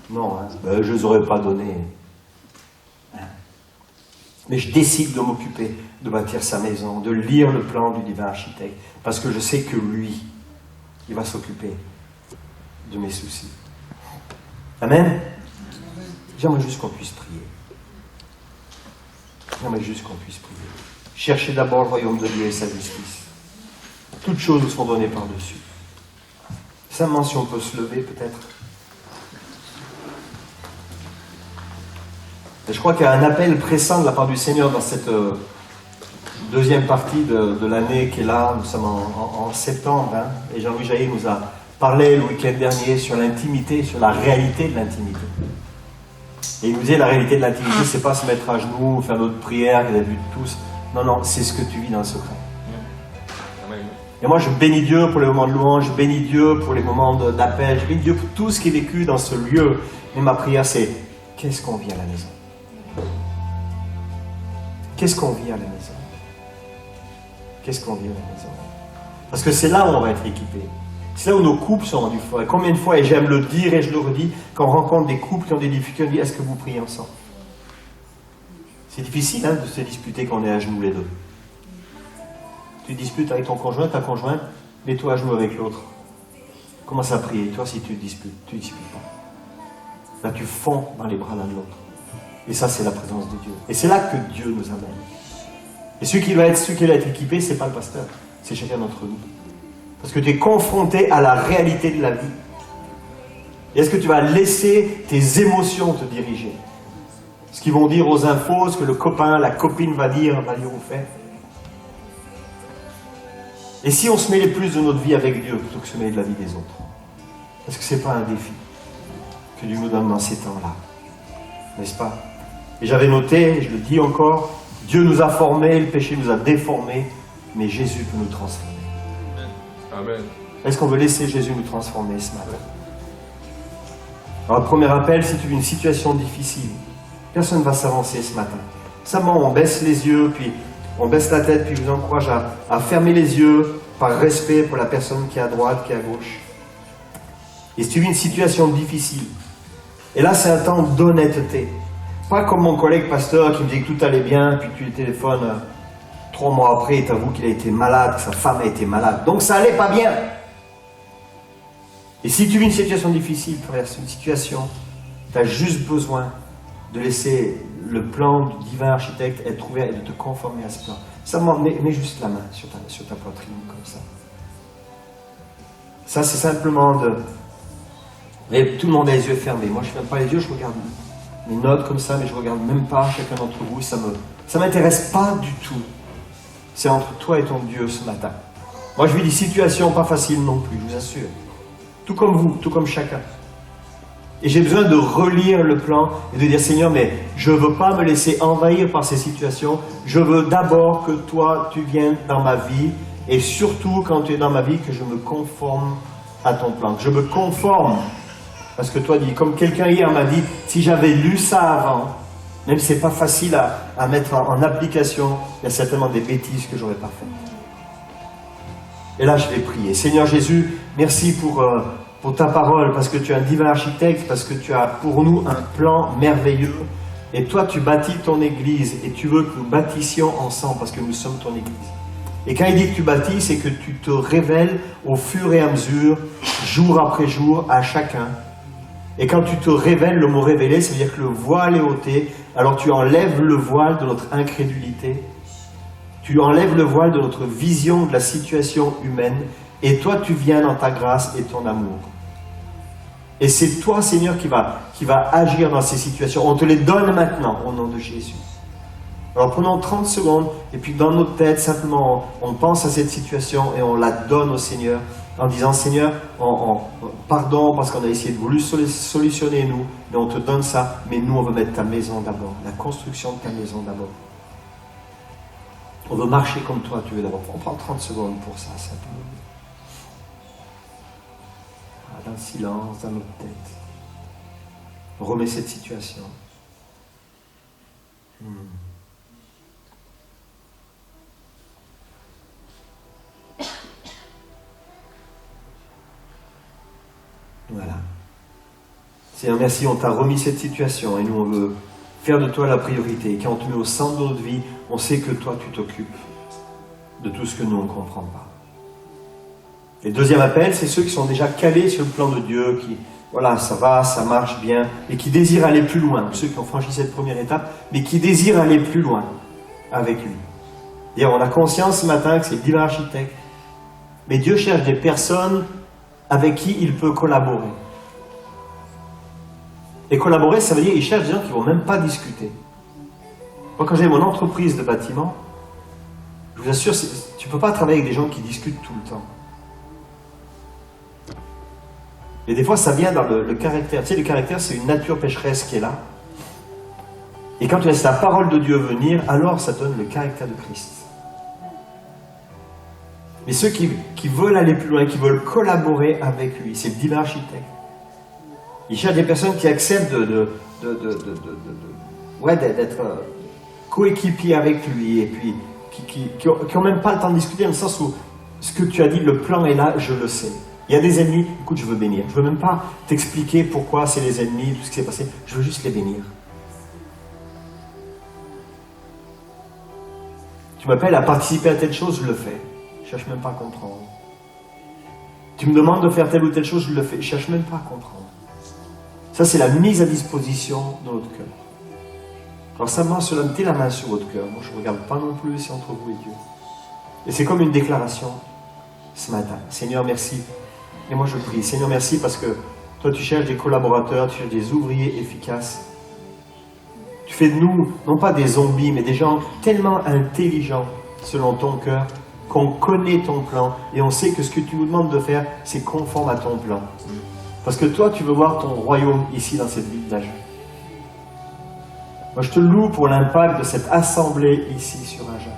Non, hein? Ben, je ne les aurais pas donnés. Hein? Mais je décide de m'occuper de bâtir sa maison, de lire le plan du divin architecte, parce que je sais que lui, il va s'occuper de mes soucis. Amen? J'aimerais juste qu'on puisse prier. J'aimerais juste qu'on puisse prier. Cherchez d'abord le royaume de Dieu et sa justice. Toutes choses nous sont données par-dessus. Simplement, si on peut se lever, peut-être. Et je crois qu'il y a un appel pressant de la part du Seigneur deuxième partie de l'année qui est là. Nous sommes en septembre, hein, et Jean-Louis Jaillet nous a parlé le week-end dernier sur l'intimité, sur la réalité de l'intimité. Et il nous disait la réalité de l'intimité, c'est pas se mettre à genoux, faire notre prière, qu'il a vu de tous. Non, non, c'est ce que tu vis dans le secret. Et moi, je bénis Dieu pour les moments de louange, je bénis Dieu pour les moments d'appel, je bénis Dieu pour tout ce qui est vécu dans ce lieu. Mais ma prière, c'est qu'est-ce qu'on vit à la maison? Qu'est-ce qu'on vit à la maison? Qu'est-ce qu'on vit à la maison? Parce que c'est là où on va être équipé. C'est là où nos couples sont rendus forts. Et combien de fois, et j'aime le dire et je le redis, quand on rencontre des couples qui ont des difficultés, on dit est-ce que vous priez ensemble? C'est difficile hein, de se disputer quand on est à genoux les deux. Tu disputes avec ton conjoint, ta conjointe, mets-toi à genoux avec l'autre. Commence à prier. Toi, si tu disputes pas. Là, tu fonds dans les bras l'un de l'autre. Et ça, c'est la présence de Dieu. Et c'est là que Dieu nous amène. Et celui qui doit être équipé, c'est pas le pasteur, c'est chacun d'entre nous. Parce que tu es confronté à la réalité de la vie. Et est-ce que tu vas laisser tes émotions te diriger? Ce qu'ils vont dire aux infos, ce que le copain, la copine va dire ou faire. Et si on se mêlait plus de notre vie avec Dieu plutôt que se mêler de la vie des autres? Est-ce que ce n'est pas un défi que Dieu nous donne dans ces temps-là? N'est-ce pas? Et j'avais noté, je le dis encore, Dieu nous a formés, le péché nous a déformés, mais Jésus peut nous transformer. Amen. Est-ce qu'on veut laisser Jésus nous transformer ce matin? Alors, le premier appel, si tu vis une situation difficile, personne ne va s'avancer ce matin. Simplement, on baisse les yeux, puis on baisse la tête, puis je vous encourage à fermer les yeux par respect pour la personne qui est à droite, qui est à gauche. Et si tu vis une situation difficile, et là, c'est un temps d'honnêteté. Pas comme mon collègue pasteur qui me dit que tout allait bien, puis tu lui téléphones 3 mois après et t'avoues qu'il a été malade, que sa femme a été malade. Donc ça allait pas bien. Et si tu vis une situation difficile, traverse une situation, tu as juste besoin de laisser le plan du divin architecte être ouvert et de te conformer à ce plan. Simplement, mets juste la main sur ta poitrine, comme ça. Ça, c'est simplement de... Mais tout le monde a les yeux fermés. Moi, je ne ferme pas les yeux, je regarde mes notes comme ça, mais je ne regarde même pas chacun d'entre vous. Ça m'intéresse pas du tout. C'est entre toi et ton Dieu ce matin. Moi, je vis des situations pas faciles non plus, je vous assure. Tout comme vous, tout comme chacun. Et j'ai besoin de relire le plan et de dire, Seigneur, mais je ne veux pas me laisser envahir par ces situations. Je veux d'abord que toi, tu viennes dans ma vie. Et surtout, quand tu es dans ma vie, que je me conforme à ton plan. Que je me conforme. Parce que toi, dis, comme quelqu'un hier m'a dit, si j'avais lu ça avant, même si ce n'est pas facile à mettre en application, il y a certainement des bêtises que je n'aurais pas faites. Et là, je vais prier. Seigneur Jésus, merci pour ta parole, parce que tu es un divin architecte, parce que tu as pour nous un plan merveilleux. Et toi, tu bâtis ton Église, et tu veux que nous bâtissions ensemble, parce que nous sommes ton Église. Et quand il dit que tu bâtis, c'est que tu te révèles au fur et à mesure, jour après jour, à chacun. Et quand tu te révèles, le mot révéler, ça veut dire que le voile est ôté, alors tu enlèves le voile de notre incrédulité, tu enlèves le voile de notre vision de la situation humaine, et toi tu viens dans ta grâce et ton amour. Et c'est toi, Seigneur, qui va agir dans ces situations. On te les donne maintenant, au nom de Jésus. Alors prenons 30 secondes, et puis dans notre tête, simplement, on pense à cette situation et on la donne au Seigneur, en disant, Seigneur, pardon parce qu'on a essayé de vous solutionner nous, mais on te donne ça, mais nous on veut mettre ta maison d'abord, la construction de ta maison d'abord. On veut marcher comme toi tu veux d'abord. On prend 30 secondes pour ça, simplement. Dans le silence, dans notre tête. On remet cette situation. Voilà. Seigneur, merci, on t'a remis cette situation et nous on veut faire de toi la priorité. Et quand on te met au centre de notre vie, on sait que toi tu t'occupes de tout ce que nous on ne comprend pas. Et le deuxième appel, c'est ceux qui sont déjà calés sur le plan de Dieu, qui, voilà, ça va, ça marche bien, et qui désirent aller plus loin. Ceux qui ont franchi cette première étape, mais qui désirent aller plus loin avec lui. D'ailleurs, on a conscience ce matin que c'est le divin architecte. Mais Dieu cherche des personnes avec qui il peut collaborer. Et collaborer, ça veut dire qu'il cherche des gens qui ne vont même pas discuter. Moi, quand j'ai mon entreprise de bâtiment, Je vous assure, tu ne peux pas travailler avec des gens qui discutent tout le temps. Et des fois, ça vient dans le caractère. Tu sais, le caractère, c'est une nature pécheresse qui est là. Et quand tu laisses la parole de Dieu venir, alors ça donne le caractère de Christ. Mais ceux qui veulent aller plus loin, qui veulent collaborer avec lui, c'est le divin architecte. Il cherche des personnes qui acceptent d'être coéquipiers avec lui, et puis qui n'ont même pas le temps de discuter, dans le sens où ce que tu as dit, le plan est là, je le sais. Il y a des ennemis, écoute, je veux bénir. Je ne veux même pas t'expliquer pourquoi c'est les ennemis, tout ce qui s'est passé, je veux juste les bénir. Tu m'appelles à participer à telle chose, je le fais. Je ne cherche même pas à comprendre. Tu me demandes de faire telle ou telle chose, je le fais. Je ne cherche même pas à comprendre. Ça, c'est la mise à disposition de notre cœur. Alors simplement, cela, mettez la main sur votre cœur. Moi, je ne regarde pas non plus, c'est entre vous et Dieu. Et c'est comme une déclaration ce matin. Seigneur, merci. Et moi, je prie. Seigneur, merci parce que toi, tu cherches des collaborateurs, tu cherches des ouvriers efficaces. Tu fais de nous, non pas des zombies, mais des gens tellement intelligents, selon ton cœur, qu'on connaît ton plan et on sait que ce que tu nous demandes de faire, c'est conforme à ton plan. Parce que toi, tu veux voir ton royaume ici, dans cette ville d'Agen. Moi, je te loue pour l'impact de cette assemblée ici sur Agen.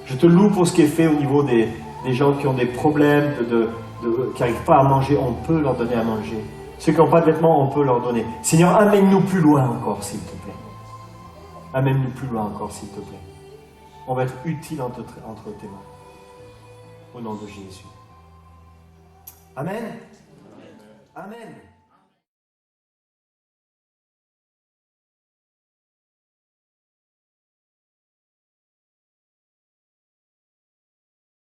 Je te loue pour ce qui est fait au niveau des gens qui ont des problèmes, qui n'arrivent pas à manger, on peut leur donner à manger. Ceux qui n'ont pas de vêtements, on peut leur donner. Seigneur, amène-nous plus loin encore, s'il te plaît. Amène-nous plus loin encore, s'il te plaît. On va être utile entre tes mains. Au nom de Jésus. Amen. Amen.